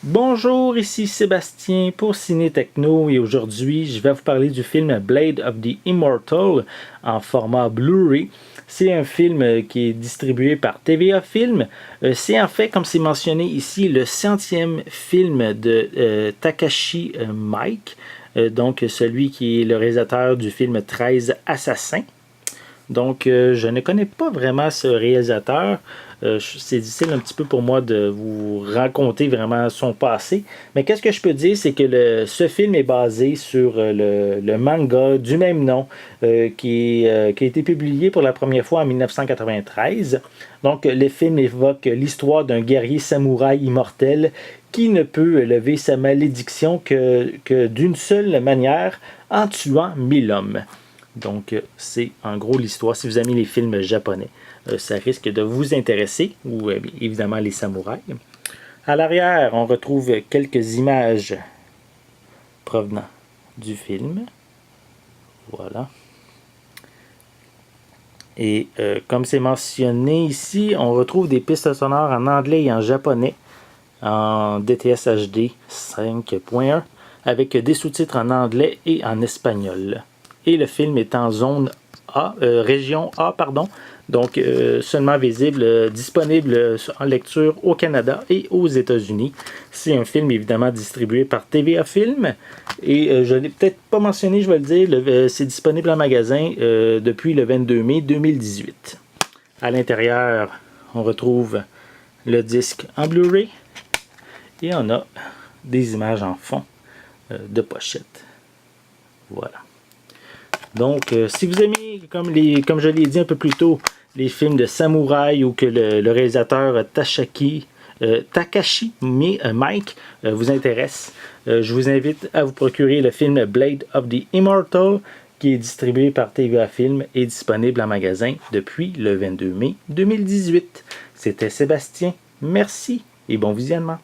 Bonjour, ici Sébastien pour Ciné Techno et aujourd'hui je vais vous parler du film Blade of the Immortal en format Blu-ray. C'est un film qui est distribué par TVA Film. C'est en fait, comme c'est mentionné ici, le 100e film de Takashi Miike, donc celui qui est le réalisateur du film 13 Assassins. Donc, je ne connais pas vraiment ce réalisateur. C'est difficile un petit peu pour moi de vous raconter vraiment son passé. Mais qu'est-ce que je peux dire, c'est que ce film est basé sur le manga du même nom qui a été publié pour la première fois en 1993. Donc, le film évoque l'histoire d'un guerrier samouraï immortel qui ne peut lever sa malédiction que d'une seule manière, en tuant 1000 hommes. Donc, c'est en gros l'histoire. Si vous aimez les films japonais, ça risque de vous intéresser, ou évidemment les samouraïs. À l'arrière, on retrouve quelques images provenant du film. Voilà. Et comme c'est mentionné ici, on retrouve des pistes sonores en anglais et en japonais, en DTS HD 5.1, avec des sous-titres en anglais et en espagnol. Et le film est en zone A, région A, pardon, donc seulement visible, disponible en lecture au Canada et aux États-Unis. C'est un film évidemment distribué par TVA Film et je ne l'ai peut-être pas mentionné, je vais le dire, c'est disponible en magasin depuis le 22 mai 2018. À l'intérieur, on retrouve le disque en Blu-ray et on a des images en fond de pochette. Voilà. Donc, si vous aimez, comme je l'ai dit un peu plus tôt, les films de samouraï ou que le réalisateur Takashi Miike vous intéresse, je vous invite à vous procurer le film Blade of the Immortal qui est distribué par TVA Film et disponible en magasin depuis le 22 mai 2018. C'était Sébastien. Merci et bon visionnement.